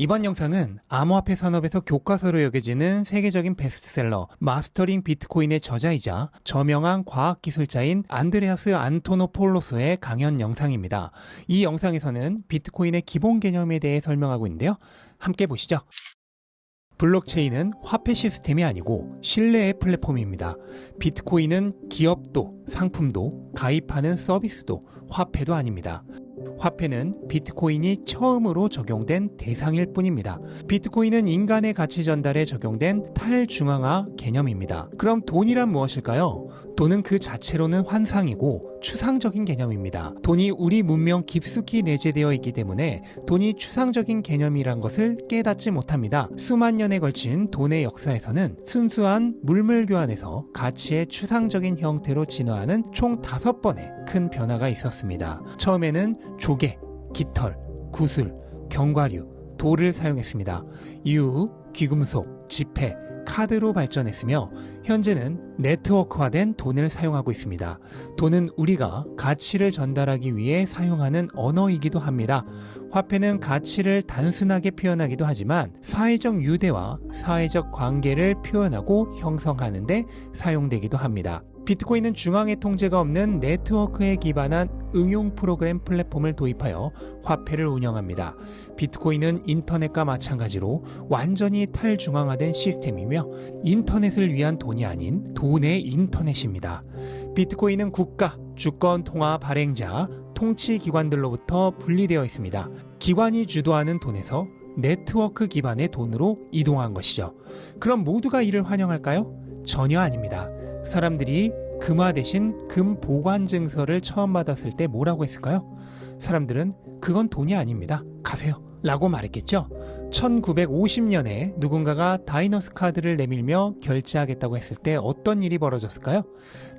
이번 영상은 암호화폐 산업에서 교과서로 여겨지는 세계적인 베스트셀러 마스터링 비트코인의 저자이자 저명한 과학기술자인 안드레아스 안토노폴로스의 강연 영상입니다. 이 영상에서는 비트코인의 기본 개념에 대해 설명하고 있는데요. 함께 보시죠. 블록체인은 화폐 시스템이 아니고 신뢰의 플랫폼입니다. 비트코인은 기업도, 상품도, 가입하는 서비스도, 화폐도 아닙니다. 화폐는 비트코인이 처음으로 적용된 대상일 뿐입니다. 비트코인은 인간의 가치 전달에 적용된 탈중앙화 개념입니다. 그럼 돈이란 무엇일까요? 돈은 그 자체로는 환상이고 추상적인 개념입니다. 돈이 우리 문명 깊숙이 내재되어 있기 때문에 돈이 추상적인 개념이란 것을 깨닫지 못합니다. 수만 년에 걸친 돈의 역사에서는 순수한 물물 교환에서 가치의 추상적인 형태로 진화하는 총 5번의 큰 변화가 있었습니다. 처음에는 조개, 깃털, 구슬, 견과류, 돌을 사용했습니다. 이후 귀금속, 지폐, 카드로 발전했으며 현재는 네트워크화된 돈을 사용하고 있습니다. 돈은 우리가 가치를 전달하기 위해 사용하는 언어이기도 합니다. 화폐는 가치를 단순하게 표현하기도 하지만 사회적 유대와 사회적 관계를 표현하고 형성하는 데 사용되기도 합니다. 비트코인은 중앙의 통제가 없는 네트워크에 기반한 응용 프로그램 플랫폼을 도입하여 화폐를 운영합니다. 비트코인은 인터넷과 마찬가지로 완전히 탈중앙화된 시스템이며 인터넷을 위한 돈이 아닌 돈의 인터넷입니다. 비트코인은 국가, 주권 통화 발행자, 통치 기관들로부터 분리되어 있습니다. 기관이 주도하는 돈에서 네트워크 기반의 돈으로 이동한 것이죠. 그럼 모두가 이를 환영할까요? 전혀 아닙니다. 사람들이 금화 대신 금 보관 증서를 처음 받았을 때 뭐라고 했을까요? 사람들은 그건 돈이 아닙니다. 가세요. 라고 말했겠죠? 1950년에 누군가가 다이너스 카드를 내밀며 결제하겠다고 했을 때 어떤 일이 벌어졌을까요?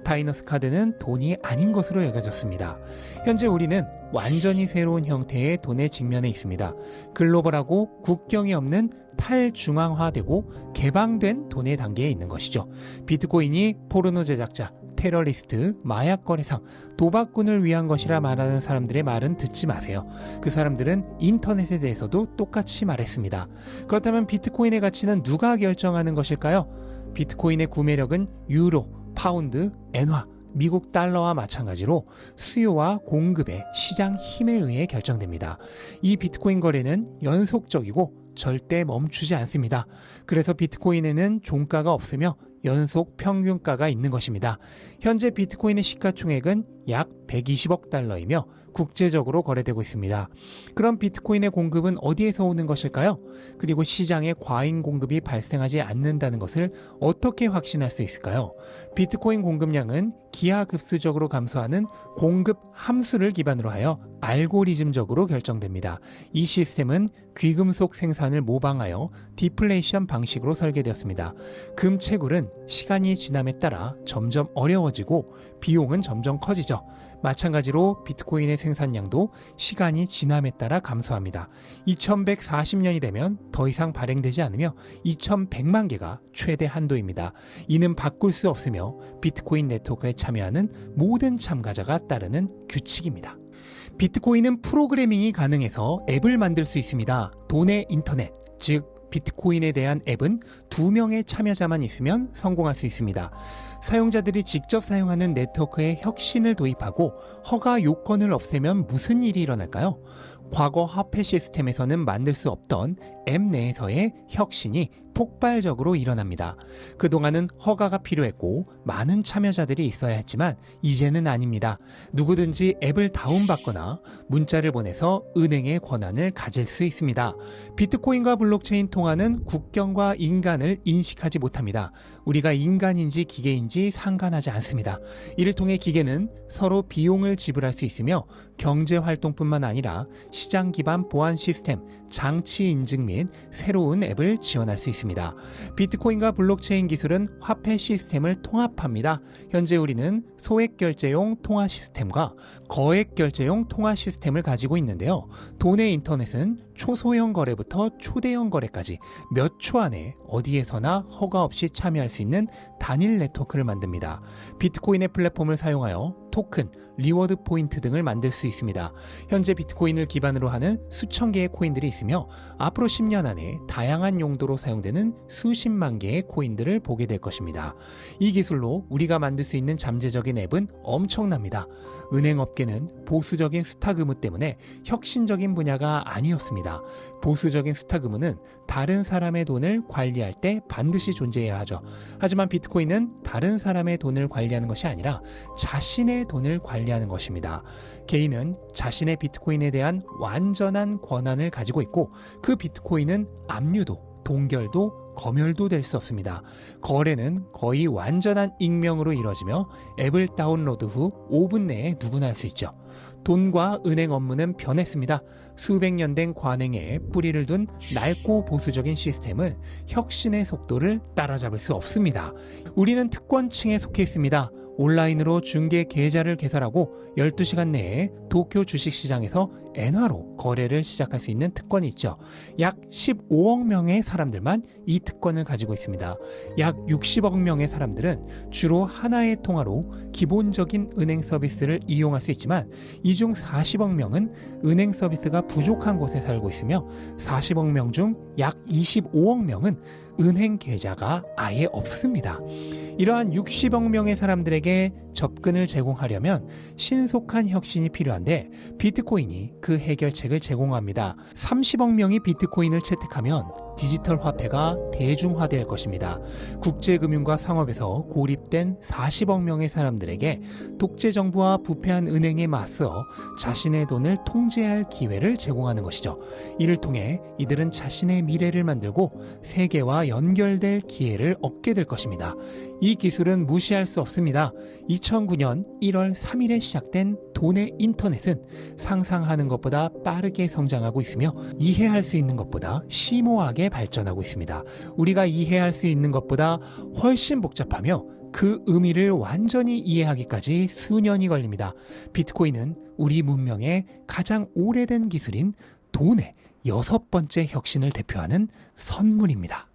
다이너스 카드는 돈이 아닌 것으로 여겨졌습니다. 현재 우리는 완전히 새로운 형태의 돈에 직면해 있습니다. 글로벌하고 국경이 없는 탈중앙화되고 개방된 돈의 단계에 있는 것이죠. 비트코인이 포르노 제작자, 테러리스트, 마약 거래상, 도박꾼을 위한 것이라 말하는 사람들의 말은 듣지 마세요. 그 사람들은 인터넷에 대해서도 똑같이 말했습니다. 그렇다면 비트코인의 가치는 누가 결정하는 것일까요? 비트코인의 구매력은 유로, 파운드, 엔화, 미국 달러와 마찬가지로 수요와 공급의 시장 힘에 의해 결정됩니다. 이 비트코인 거래는 연속적이고 절대 멈추지 않습니다. 그래서 비트코인에는 종가가 없으며 연속 평균가가 있는 것입니다. 현재 비트코인의 시가총액은 약 120억 달러이며 국제적으로 거래되고 있습니다. 그럼 비트코인의 공급은 어디에서 오는 것일까요? 그리고 시장에 과잉 공급이 발생하지 않는다는 것을 어떻게 확신할 수 있을까요? 비트코인 공급량은 기하급수적으로 감소하는 공급 함수를 기반으로 하여 알고리즘적으로 결정됩니다. 이 시스템은 귀금속 생산을 모방하여 디플레이션 방식으로 설계되었습니다. 금 채굴은 시간이 지남에 따라 점점 어려워지고 비용은 점점 커지죠. 마찬가지로 비트코인의 생산량도 시간이 지남에 따라 감소합니다. 2140년이 되면 더 이상 발행되지 않으며 2100만 개가 최대 한도입니다. 이는 바꿀 수 없으며 비트코인 네트워크에 참여하는 모든 참가자가 따르는 규칙입니다. 비트코인은 프로그래밍이 가능해서 앱을 만들 수 있습니다. 돈의 인터넷, 즉 비트코인에 대한 앱은 2명의 참여자만 있으면 성공할 수 있습니다. 사용자들이 직접 사용하는 네트워크에 혁신을 도입하고 허가 요건을 없애면 무슨 일이 일어날까요? 과거 화폐 시스템에서는 만들 수 없던 앱 내에서의 혁신이 폭발적으로 일어납니다. 그동안은 허가가 필요했고 많은 참여자들이 있어야 했지만 이제는 아닙니다. 누구든지 앱을 다운받거나 문자를 보내서 은행의 권한을 가질 수 있습니다. 비트코인과 블록체인 통화는 국경과 인간을 인식하지 못합니다. 우리가 인간인지 기계인지 상관하지 않습니다. 이를 통해 기계는 서로 비용을 지불할 수 있으며 경제활동뿐만 아니라 시장 기반 보안 시스템, 장치 인증 및 새로운 앱을 지원할 수 있습니다. 비트코인과 블록체인 기술은 화폐 시스템을 통합합니다. 현재 우리는 소액 결제용 통화 시스템과 거액 결제용 통화 시스템을 가지고 있는데요. 돈의 인터넷은 초소형 거래부터 초대형 거래까지 몇 초 안에 어디에서나 허가 없이 참여할 수 있는 단일 네트워크를 만듭니다. 비트코인의 플랫폼을 사용하여 토큰, 리워드 포인트 등을 만들 수 있습니다. 현재 비트코인을 기반으로 하는 수천 개의 코인들이 있습니다. 있으며 앞으로 10년 안에 다양한 용도로 사용되는 수십만 개의 코인들을 보게 될 것입니다. 이 기술로 우리가 만들 수 있는 잠재적인 앱은 엄청납니다. 은행업계는 보수적인 스탁 의무 때문에 혁신적인 분야가 아니었습니다. 보수적인 스탁 의무는 다른 사람의 돈을 관리할 때 반드시 존재해야 하죠. 하지만 비트코인은 다른 사람의 돈을 관리하는 것이 아니라 자신의 돈을 관리하는 것입니다. 개인은 자신의 비트코인에 대한 완전한 권한을 가지고 있고 그 비트코인은 압류도 동결도 검열도 될 수 없습니다. 거래는 거의 완전한 익명으로 이뤄지며 앱을 다운로드 후 5분 내에 누구나 할 수 있죠. 돈과 은행 업무는 변했습니다. 수백 년 된 관행에 뿌리를 둔 낡고 보수적인 시스템은 혁신의 속도를 따라잡을 수 없습니다. 우리는 특권층에 속해 있습니다. 온라인으로 중개 계좌를 개설하고 12시간 내에 도쿄 주식시장에서 엔화로 거래를 시작할 수 있는 특권이 있죠. 약 15억 명의 사람들만 이 특권을 가지고 있습니다. 약 60억 명의 사람들은 주로 하나의 통화로 기본적인 은행 서비스를 이용할 수 있지만 이 중 40억 명은 은행 서비스가 부족한 곳에 살고 있으며 40억 명 중 약 25억 명은 은행 계좌가 아예 없습니다. 이러한 60억 명의 사람들에게 접근을 제공하려면 신속한 혁신이 필요한데 비트코인이 그 해결책을 제공합니다. 30억 명이 비트코인을 채택하면 디지털 화폐가 대중화될 것입니다. 국제금융과 상업에서 고립된 40억 명의 사람들에게 독재정부와 부패한 은행에 맞서 자신의 돈을 통제할 기회를 제공하는 것이죠. 이를 통해 이들은 자신의 미래를 만들고 세계와 연결될 기회를 얻게 될 것입니다. 이 기술은 무시할 수 없습니다. 2009년 1월 3일에 시작된 돈의 인터넷은 상상하는 것보다 빠르게 성장하고 있으며 이해할 수 있는 것보다 심오하게 발전하고 있습니다. 우리가 이해할 수 있는 것보다 훨씬 복잡하며 그 의미를 완전히 이해하기까지 수년이 걸립니다. 비트코인은 우리 문명의 가장 오래된 기술인 돈의 6번째 혁신을 대표하는 선물입니다.